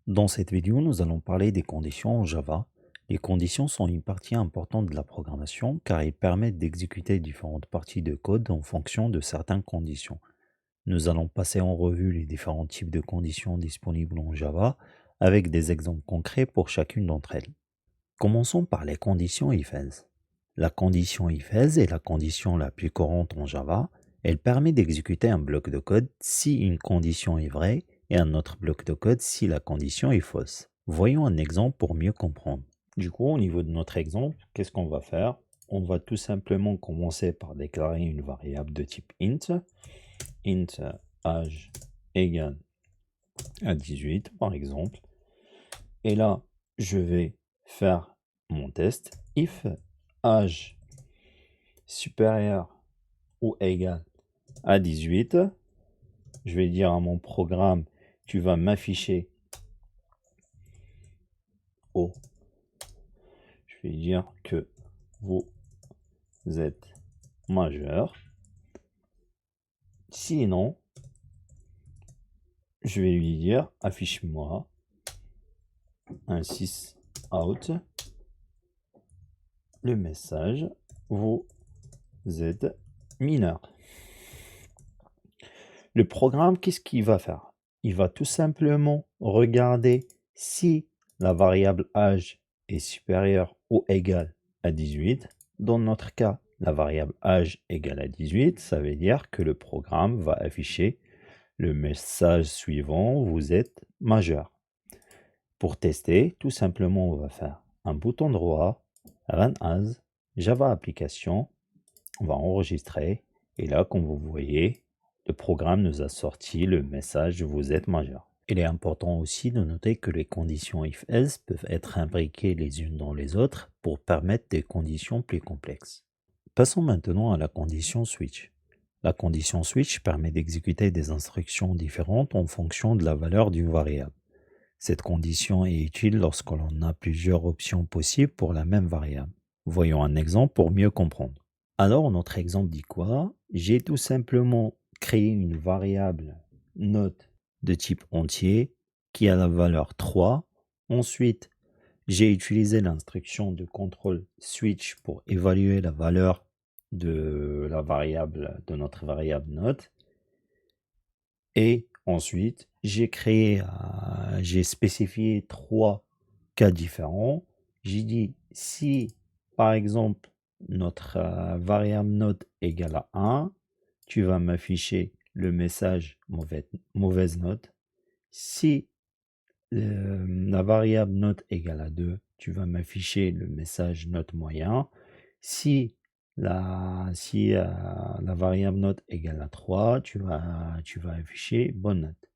Dans cette vidéo, nous allons parler des conditions en Java. Les conditions sont une partie importante de la programmation car ils permettent d'exécuter différentes parties de code en fonction de certaines conditions. Nous allons passer en revue les différents types de conditions disponibles en Java avec des exemples concrets pour chacune d'entre elles. Commençons par les conditions if-else. La condition if-else est la condition la plus courante en Java. Elle permet d'exécuter un bloc de code si une condition est vraie et un autre bloc de code si la condition est fausse. Voyons un exemple pour mieux comprendre. Du coup, au niveau de notre exemple, qu'est-ce qu'on va faire? On va tout simplement commencer par déclarer une variable de type int. Int âge égale à 18 par exemple. Et là, je vais faire mon test. If âge supérieur ou égal à 18, je vais dire à mon programme, tu vas m'afficher au. Je vais dire que vous êtes majeur. Sinon, je vais lui dire, affiche-moi un 6 out, le message, vous êtes mineur. Le programme, qu'est-ce qu'il va faire? Il va tout simplement regarder si la variable âge est supérieure ou égale à 18. Dans notre cas, la variable âge égale à 18, ça veut dire que le programme va afficher le message suivant, vous êtes majeur. Pour tester, tout simplement, on va faire un bouton droit, Run As, Java Application, on va enregistrer, et là, comme vous voyez, le programme nous a sorti le message vous êtes majeur. Il est important aussi de noter que les conditions if-else peuvent être imbriquées les unes dans les autres pour permettre des conditions plus complexes. Passons maintenant à la condition switch. La condition switch permet d'exécuter des instructions différentes en fonction de la valeur d'une variable. Cette condition est utile lorsque l'on a plusieurs options possibles pour la même variable. Voyons un exemple pour mieux comprendre. Alors, notre exemple dit quoi? J'ai tout simplement créé une variable note de type entier qui a la valeur 3. Ensuite, j'ai utilisé l'instruction de contrôle switch pour évaluer la valeur de la variable de notre variable note. Et ensuite, j'ai spécifié 3 cas différents. J'ai dit si, par exemple, notre variable note égale à 1, tu vas m'afficher le message mauvaise note. Si la variable note égale à 2, tu vas m'afficher le message note moyen. Si la variable note égale à 3, tu vas afficher bonne note.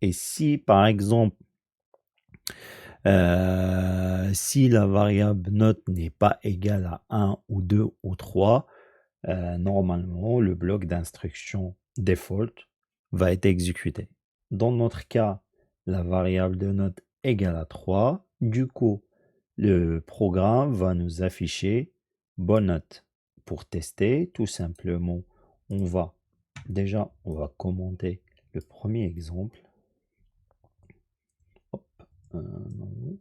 Et si, par exemple, si la variable note n'est pas égale à 1 ou 2 ou 3, normalement, le bloc d'instruction default va être exécuté. Dans notre cas, la variable de note égale à 3. Du coup, le programme va nous afficher bonne note. Pour tester, tout simplement, on va commenter le premier exemple. Hop, non.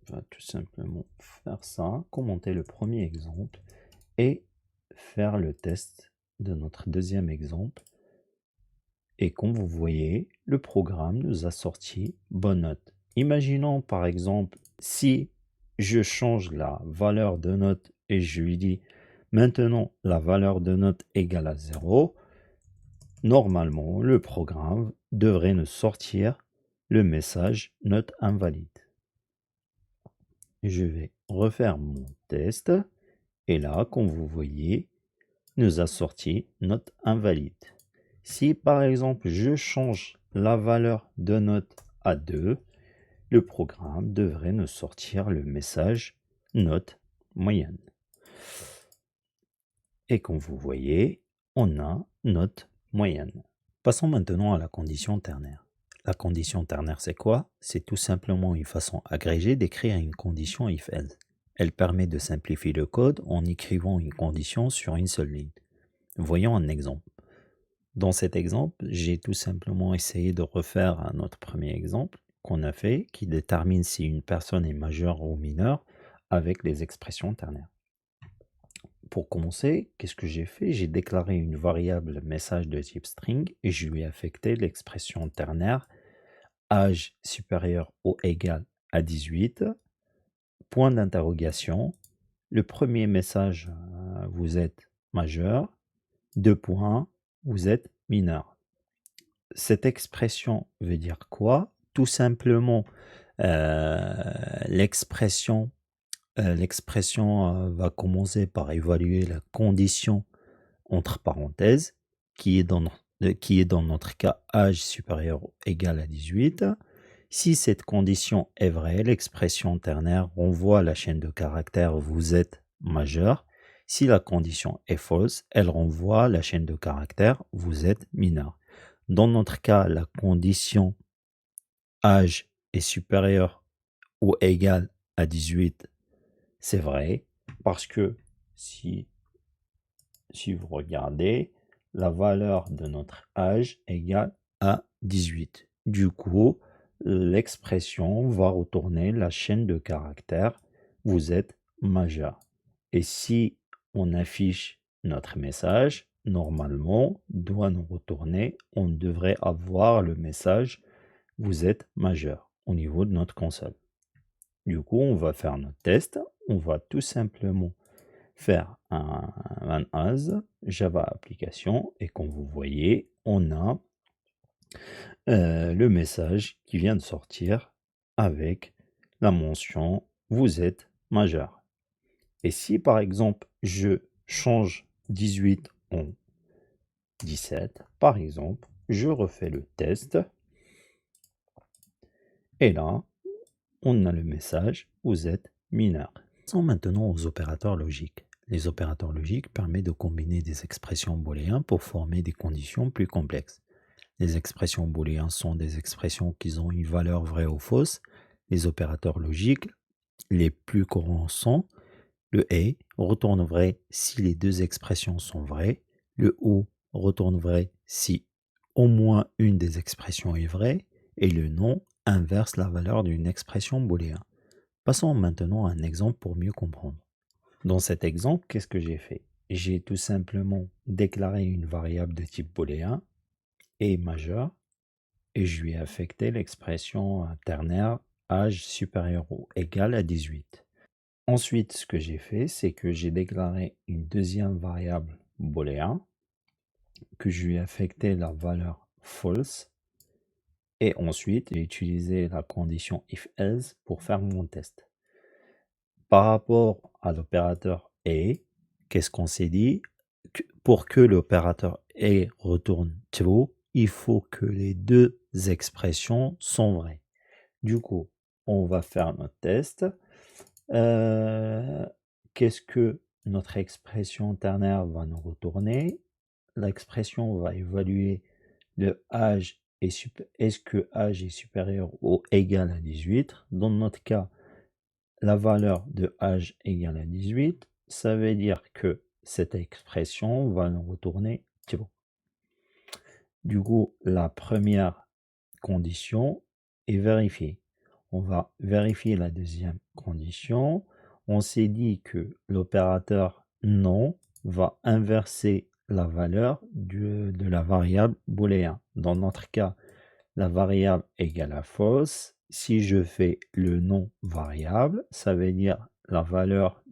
On va tout simplement faire ça, commenter le premier exemple et faire le test de notre deuxième exemple. Et comme vous voyez, le programme nous a sorti bonne note. Imaginons par exemple, si je change la valeur de note et je lui dis maintenant la valeur de note égale à 0, normalement le programme devrait nous sortir le message note invalide. Je vais refaire mon test et là, comme vous voyez, nous a sorti note invalide. Si par exemple je change la valeur de note à 2, le programme devrait nous sortir le message note moyenne. Et comme vous voyez, on a note moyenne. Passons maintenant à la condition ternaire. La condition ternaire, c'est quoi? C'est tout simplement une façon agrégée d'écrire une condition if-else. Elle permet de simplifier le code en écrivant une condition sur une seule ligne. Voyons un exemple. Dans cet exemple, j'ai tout simplement essayé de refaire notre premier exemple qu'on a fait, qui détermine si une personne est majeure ou mineure avec les expressions ternaires. Pour commencer, qu'est-ce que j'ai fait? J'ai déclaré une variable message de type string et je lui ai affecté l'expression ternaire âge supérieur ou égal à 18, point d'interrogation. Le premier message, vous êtes majeur, 2 points, vous êtes mineur. Cette expression veut dire quoi? Tout simplement, l'expression va commencer par évaluer la condition entre parenthèses qui est dans notre cas âge supérieur ou égal à 18. Si cette condition est vraie, l'expression ternaire renvoie à la chaîne de caractères vous êtes majeur. Si la condition est fausse, elle renvoie à la chaîne de caractères vous êtes mineur. Dans notre cas, la condition âge est supérieur ou égal à 18, c'est vrai, parce que si vous regardez, la valeur de notre âge égale à 18. Du coup, l'expression va retourner la chaîne de caractères vous êtes majeur. Et si on affiche notre message, normalement, doit nous retourner, on devrait avoir le message vous êtes majeur au niveau de notre console. Du coup, on va faire notre test. On va tout simplement faire un as Java application et comme vous voyez, on a le message qui vient de sortir avec la mention vous êtes majeur. Et si par exemple je change 18 en 17, par exemple, je refais le test et là, on a le message vous êtes mineur. Passons maintenant aux opérateurs logiques. Les opérateurs logiques permettent de combiner des expressions booléennes pour former des conditions plus complexes. Les expressions booléennes sont des expressions qui ont une valeur vraie ou fausse. Les opérateurs logiques, les plus courants sont le et retourne vrai si les deux expressions sont vraies. Le ou retourne vrai si au moins une des expressions est vraie. Et le non inverse la valeur d'une expression booléenne. Passons maintenant à un exemple pour mieux comprendre. Dans cet exemple, qu'est-ce que j'ai fait? J'ai tout simplement déclaré une variable de type booléen et majeur et je lui ai affecté l'expression ternaire âge supérieur ou égal à 18. Ensuite, ce que j'ai fait, c'est que j'ai déclaré une deuxième variable booléen que je lui ai affecté la valeur false et ensuite j'ai utilisé la condition if-else pour faire mon test. Par rapport à l'opérateur et, qu'est-ce qu'on s'est dit? Pour que l'opérateur et retourne true, il faut que les deux expressions sont vraies. Du coup, on va faire notre test. Qu'est-ce que notre expression ternaire va nous retourner? L'expression va évaluer le âge est-ce que âge est supérieur ou égal à 18? Dans notre cas, la valeur de âge égale à 18, ça veut dire que cette expression va nous retourner true. Du coup, la première condition est vérifiée. On va vérifier la deuxième condition. On s'est dit que l'opérateur non va inverser la valeur de la variable booléen. Dans notre cas, la variable égale à fausse. Si je fais le non variable, ça veut dire la valeur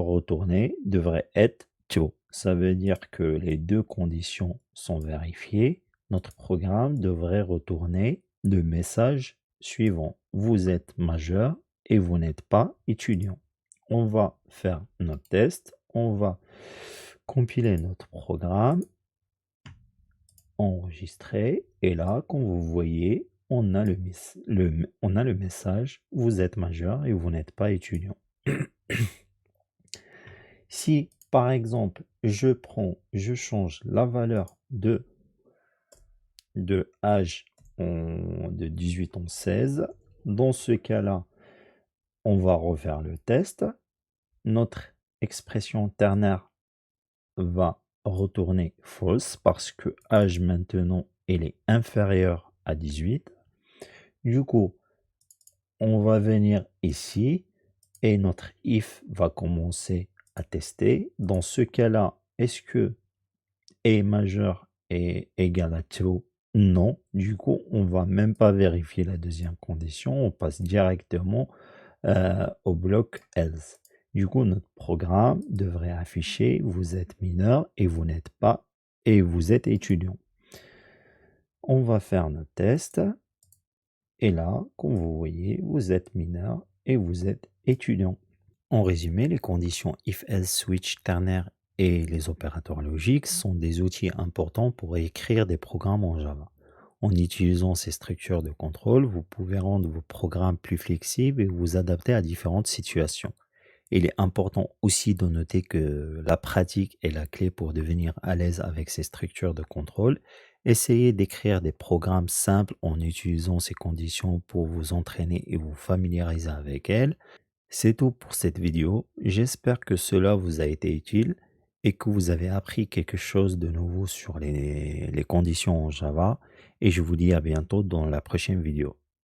retournée devrait être true. Ça veut dire que les deux conditions sont vérifiées. Notre programme devrait retourner le message suivant. Vous êtes majeur et vous n'êtes pas étudiant. On va faire notre test. On va compiler notre programme, enregistrer. Et là, comme vous voyez, on a le message. Vous êtes majeur et vous n'êtes pas étudiant. Si, par exemple, je change la valeur de âge de 18 en 16, dans ce cas-là, on va refaire le test. Notre expression ternaire va retourner false parce que âge maintenant il est inférieur à 18. Du coup, on va venir ici et notre if va commencer à tester. Dans ce cas-là, est-ce que a majeur est égal à true? Non. Du coup, on va même pas vérifier la deuxième condition. On passe directement au bloc else. Du coup, notre programme devrait afficher vous êtes mineur et vous n'êtes pas et vous êtes étudiant. On va faire notre test. Et là, comme vous voyez, vous êtes mineur et vous êtes étudiant. En résumé, les conditions if, else, switch, ternaire et les opérateurs logiques sont des outils importants pour écrire des programmes en Java. En utilisant ces structures de contrôle, vous pouvez rendre vos programmes plus flexibles et vous adapter à différentes situations. Il est important aussi de noter que la pratique est la clé pour devenir à l'aise avec ces structures de contrôle. Essayez d'écrire des programmes simples en utilisant ces conditions pour vous entraîner et vous familiariser avec elles. C'est tout pour cette vidéo. J'espère que cela vous a été utile et que vous avez appris quelque chose de nouveau sur les conditions en Java. Et je vous dis à bientôt dans la prochaine vidéo.